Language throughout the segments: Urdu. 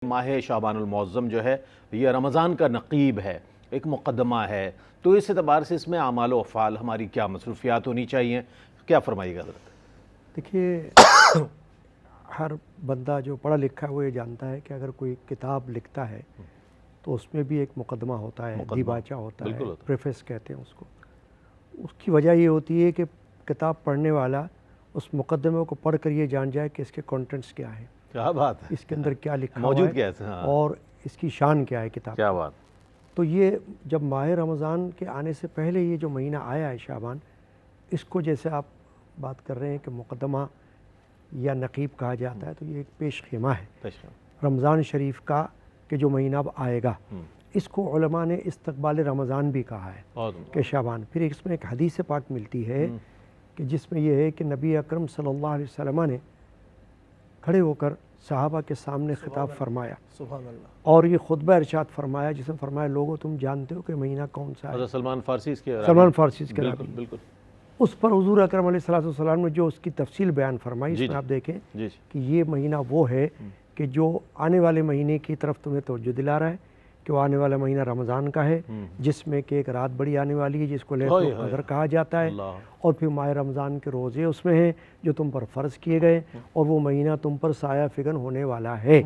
ماہ شعبان المعظم جو ہے یہ رمضان کا نقیب ہے، ایک مقدمہ ہے، تو اس اعتبار سے اس میں اعمال و افعال ہماری کیا مصروفیات ہونی چاہیے، کیا فرمائیے گا حضرت؟ دیکھیے، ہر بندہ جو پڑھا لکھا ہے وہ یہ جانتا ہے کہ اگر کوئی کتاب لکھتا ہے تو اس میں بھی ایک مقدمہ ہوتا ہے، دیباچہ ہوتا ہے، پریفیس کہتے ہیں اس کو۔ اس کی وجہ یہ ہوتی ہے کہ کتاب پڑھنے والا اس مقدمے کو پڑھ کر یہ جان جائے کہ اس کے کنٹینٹس کیا ہیں، کیا بات ہے، اس کے اندر کیا لکھا موجود ہوا کیا ہے ہے اور اس کی شان کیا ہے کتاب۔ کیا بات۔ تو یہ جب ماہ رمضان کے آنے سے پہلے یہ جو مہینہ آیا ہے شعبان، اس کو جیسے آپ بات کر رہے ہیں کہ مقدمہ یا نقیب کہا جاتا ہے، تو یہ ایک پیش خیمہ ہے رمضان شریف کا کہ جو مہینہ اب آئے گا۔ اس کو علماء نے استقبال رمضان بھی کہا ہے کہ شعبان۔ پھر اس میں ایک حدیث پاک ملتی ہے کہ جس میں یہ ہے کہ نبی اکرم صلی اللہ علیہ وسلم نے کھڑے ہو کر صحابہ کے سامنے خطاب فرمایا، سبحان اللہ، اور یہ خطبہ ارشاد فرمایا جس میں فرمایا لوگوں تم جانتے ہو کہ مہینہ کون سا ہے؟ سلمان فارسی کے بالکل۔ اس پر حضور اکرم علیہ السلام نے جو اس کی تفصیل بیان فرمائی، اس میں آپ دیکھیں کہ یہ مہینہ وہ ہے کہ جو آنے والے مہینے کی طرف تمہیں توجہ دلا رہا ہے کہ وہ آنے والا مہینہ رمضان کا ہے، جس میں کہ ایک رات بڑی آنے والی ہے جس کو لیلۃ القدر کہا جاتا ہے، اور پھر ماہ رمضان کے روزے اس میں ہیں جو تم پر فرض کیے گئے، اور وہ مہینہ تم پر سایہ فگن ہونے والا ہے۔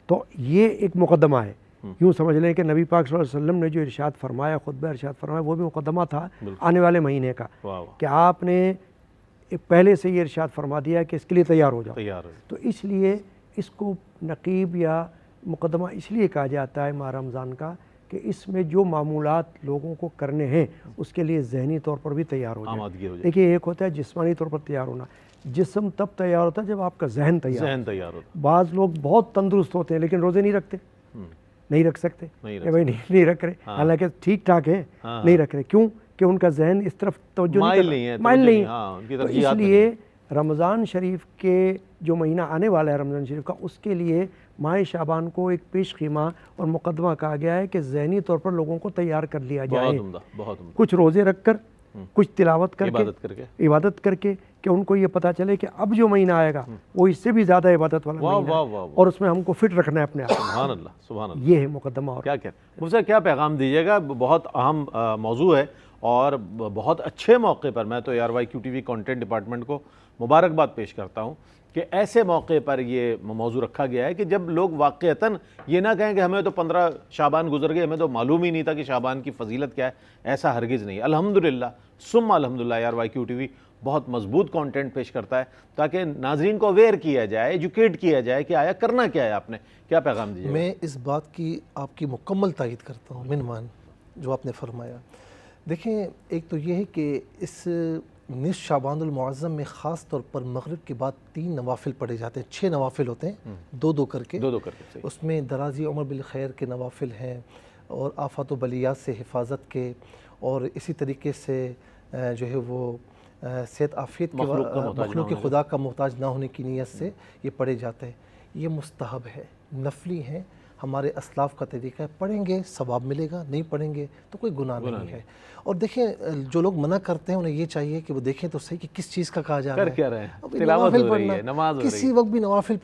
تو یہ ایک مقدمہ ہے، یوں سمجھ لیں کہ نبی پاک صلی اللہ علیہ وسلم نے جو ارشاد فرمایا، خطبہ ارشاد فرمایا، وہ بھی مقدمہ تھا آنے والے مہینے کا، کہ آپ نے پہلے سے یہ ارشاد فرما دیا کہ اس کے لیے تیار ہو جاؤ۔ تو اس لیے اس کو نقیب یا مقدمہ اس لیے کہا جاتا ہے ماہ رمضان کا کہ اس میں جو معمولات لوگوں کو کرنے ہیں اس کے لیے ذہنی طور پر بھی تیار ہو جائے۔ دیکھیے، ایک ہوتا ہے جسمانی طور پر تیار ہونا، جسم تب تیار ہوتا ہے جب آپ کا ذہن تیار ہوتا۔ بعض لوگ بہت تندرست ہوتے ہیں لیکن روزے نہیں رکھتے، نہیں رکھ سکتے کہ بھائی نہیں رکھ رہے، حالانکہ ٹھیک ٹھاک ہیں، نہیں رکھ رہے، کیوں کہ ان کا ذہن اس طرف توجہ مائل نہیں ہے۔ تو اس لیے رمضان شریف کے جو مہینہ آنے والا ہے رمضان شریف کا، اس کے لیے ماہ شعبان کو ایک پیش خیمہ اور مقدمہ کہا گیا ہے کہ ذہنی طور پر لوگوں کو تیار کر لیا جائے، کچھ روزے رکھ کر، کچھ تلاوت کر کے، عبادت کر کے، کہ ان کو یہ پتہ چلے کہ اب جو مہینہ آئے گا وہ اس سے بھی زیادہ عبادت والا مہینہ ہے، اور اس میں ہم کو فٹ رکھنا ہے اپنے آپ۔ سبحان اللہ، سبحان اللہ، یہ ہے مقدمہ۔ اور مفتی کیا پیغام دیجیے گا؟ بہت اہم موضوع ہے اور بہت اچھے موقع پر میں تو ARYQ TV کانٹینٹ ڈپارٹمنٹ کو مبارکباد پیش کرتا ہوں کہ ایسے موقع پر یہ موضوع رکھا گیا ہے کہ جب لوگ واقعتاً یہ نہ کہیں کہ ہمیں تو 15 شعبان گزر گئے، ہمیں تو معلوم ہی نہیں تھا کہ شعبان کی فضیلت کیا ہے، ایسا ہرگز نہیں۔ الحمدللہ ثم الحمدللہ ARYQ TV بہت مضبوط کانٹینٹ پیش کرتا ہے تاکہ ناظرین کو اویئر کیا جائے، ایجوکیٹ کیا جائے کہ آیا کرنا کیا ہے آپ نے، کیا پیغام دیجیے؟ میں اس بات کی آپ کی مکمل تائید کرتا ہوں منمان جو آپ نے فرمایا۔ دیکھیں، ایک تو یہ ہے کہ اس نصف شعبان المعظم میں خاص طور پر مغرب کے بعد 3 نوافل پڑھے جاتے ہیں، 6 نوافل ہوتے ہیں، دو کر کے۔ اس میں درازی عمر بالخیر کے نوافل ہیں، اور آفات و بلیات سے حفاظت کے، اور اسی طریقے سے جو ہے وہ صحت عافیت کے، مخلوق خدا کا محتاج نہ ہونے کی نیت سے یہ پڑھے جاتے ہیں۔ یہ مستحب ہے، نفلی ہیں، ہمارے اسلاف کا طریقہ ہے، پڑھیں گے ثواب ملے گا، نہیں پڑھیں گے تو کوئی گناہ نہیں ہے۔ اور دیکھیں، جو لوگ منع کرتے ہیں انہیں یہ چاہیے کہ وہ دیکھیں تو صحیح کہ کس چیز کا کہا جا رہا ہے، کیا رہے ہیں، نوافل پڑھنا، کسی وقت بھی نوافل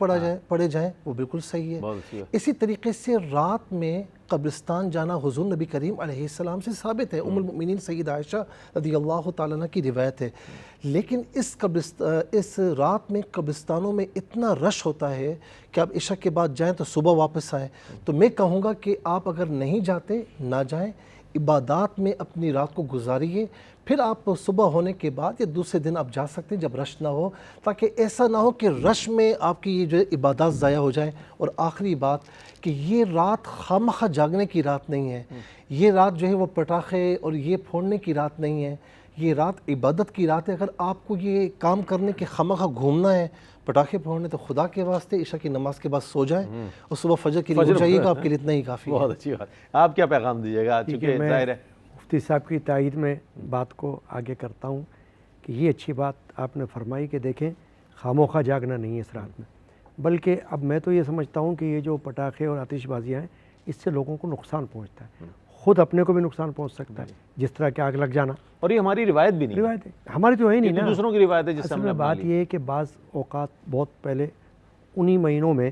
پڑھے جائیں وہ بالکل صحیح ہے۔ اسی طریقے سے رات میں قبرستان جانا حضور نبی کریم علیہ السلام سے ثابت ہے، ام المؤمنین سیدہ عائشہ رضی اللہ تعالیٰ عنہ کی روایت ہے۔ لیکن اس رات میں قبرستانوں میں اتنا رش ہوتا ہے کہ آپ عشاء کے بعد جائیں تو صبح واپس آئیں۔ تو میں کہوں گا کہ آپ اگر نہیں جاتے نہ جائیں، عبادات میں اپنی رات کو گزاریے، پھر آپ صبح ہونے کے بعد یا دوسرے دن آپ جا سکتے ہیں جب رش نہ ہو، تاکہ ایسا نہ ہو کہ رش میں آپ کی یہ جو عبادات ضائع ہو جائیں۔ اور آخری بات کہ یہ رات خامخواہ جاگنے کی رات نہیں ہے، یہ رات جو ہے وہ پٹاخے اور یہ پھوڑنے کی رات نہیں ہے، یہ رات عبادت کی رات ہے۔ اگر آپ کو یہ کام کرنے کے خامخواہ گھومنا ہے، پٹاخے پھوڑنے، تو خدا کے واسطے عشاء کی نماز کے بعد سو جائیں اور صبح فجر کے لیے اٹھ جائیے گا، آپ کے لیے اتنا ہی کافی ہے۔ بہت اچھی بات۔ آپ کیا پیغام دیجیے گا؟ چونکہ ظاہر ہے مفتی صاحب کی تائید میں بات کو آگے کرتا ہوں کہ یہ اچھی بات آپ نے فرمائی کہ دیکھیں خاموخواہ جاگنا نہیں ہے اس رات میں، بلکہ اب میں تو یہ سمجھتا ہوں کہ یہ جو پٹاخے اور آتش بازیاں ہیں اس سے لوگوں کو نقصان پہنچتا ہے، خود اپنے کو بھی نقصان پہنچ سکتا ہے، جس طرح کہ آگ لگ جانا، اور یہ ہماری روایت بھی نہیں، روایت ہے ہماری تو ہے ہی نہیں، دوسروں کی روایت ہے۔ جس میں بات یہ ہے کہ بعض اوقات بہت پہلے انہی مہینوں میں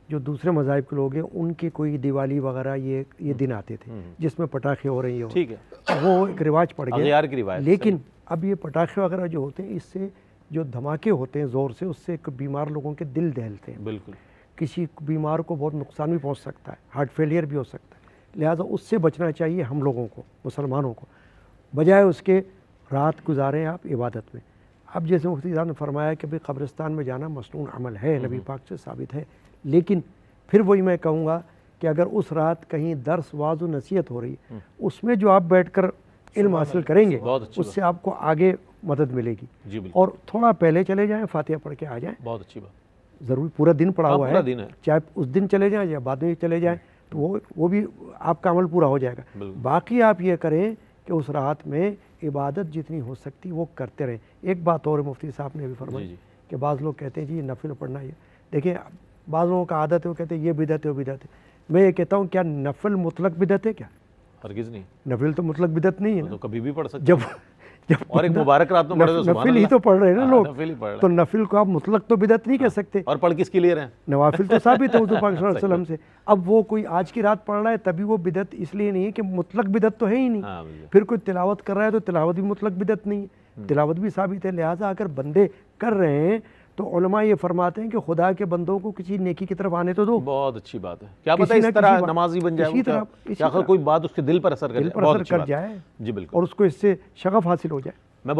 جو دوسرے مذاہب کے لوگ ہیں ان کے کوئی دیوالی وغیرہ یہ دن آتے تھے جس میں پٹاخے ہو رہی ہو، ٹھیک ہے، وہ ایک رواج پڑ گیا اغیار کی روایت، لیکن اب یہ پٹاخے وغیرہ جو ہوتے ہیں اس سے جو دھماکے ہوتے ہیں زور سے، اس سے بیمار لوگوں کے دل دہلتے ہیں، بالکل کسی بیمار کو بہت نقصان بھی پہنچ سکتا ہے، ہارٹ فیلئر بھی ہو سکتا ہے، لہٰذا اس سے بچنا چاہیے ہم لوگوں کو، مسلمانوں کو، بجائے اس کے رات گزاریں آپ عبادت میں۔ اب جیسے مفتی صاحب نے فرمایا کہ بھئی قبرستان میں جانا مسنون عمل ہے، نبی پاک سے ثابت ہے، لیکن پھر وہی میں کہوں گا کہ اگر اس رات کہیں درس واعظ و نصیحت ہو رہی ہے، اس میں جو آپ بیٹھ کر علم حاصل کریں گے اس سے آپ کو آگے مدد ملے گی، جی بالکل، اور تھوڑا پہلے چلے جائیں، فاتحہ پڑھ کے آ جائیں، بہت اچھی بات، ضرور پورا دن پڑا ہوا پورا دن ہے، چاہے اس دن چلے جائیں یا بعد میں چلے جائیں تو وہ بھی آپ کا عمل پورا ہو جائے گا۔ باقی آپ یہ کریں کہ اس رات میں عبادت جتنی ہو سکتی وہ کرتے رہیں۔ ایک بات اور مفتی صاحب نے بھی فرمائی کہ بعض لوگ کہتے ہیں جی نفل پڑھنا ہے، دیکھیں بعض لوگوں کا عادت ہے وہ کہتے ہیں یہ بدعت ہے وہ بدعت ہے، میں یہ کہتا ہوں کیا نفل مطلق بدعت ہے؟ کیا ہرگز نہیں، نفل تو مطلق بدعت نہیں ہے، تو کبھی بھی پڑھ سکتے، جب اور ایک مبارک رات میں پڑھے تو سبحان نفل ہی تو پڑھ رہے ہیں نا لوگ، نفل ہی پڑھ رہے تو نفل کو آپ مطلق تو بدعت نہیں کہہ سکتے، اور پڑھ کس کے لیے رہے، نوافل تو ثابت ہے حضور پاک صلی اللہ علیہ وسلم سے۔ اب وہ کوئی آج کی رات پڑھ رہا ہے تبھی وہ بدعت اس لیے نہیں ہے کہ مطلق بدعت تو ہے ہی نہیں، پھر کوئی تلاوت کر رہا ہے تو تلاوت بھی مطلق بدعت نہیں ہے، تلاوت بھی ثابت ہے، لہٰذا اگر بندے کر رہے ہیں تو علماء یہ فرماتے ہیں کہ خدا کے بندوں کو کسی نیکی کی طرف آنے تو دو۔ بہت اچھی بات ہے، کیا پتہ اس طرح نمازی بن جائے، کیا کوئی بات اس کے دل پر اثر کر جائے جی بالکل، اور اس کو اس سے شغف حاصل ہو جائے۔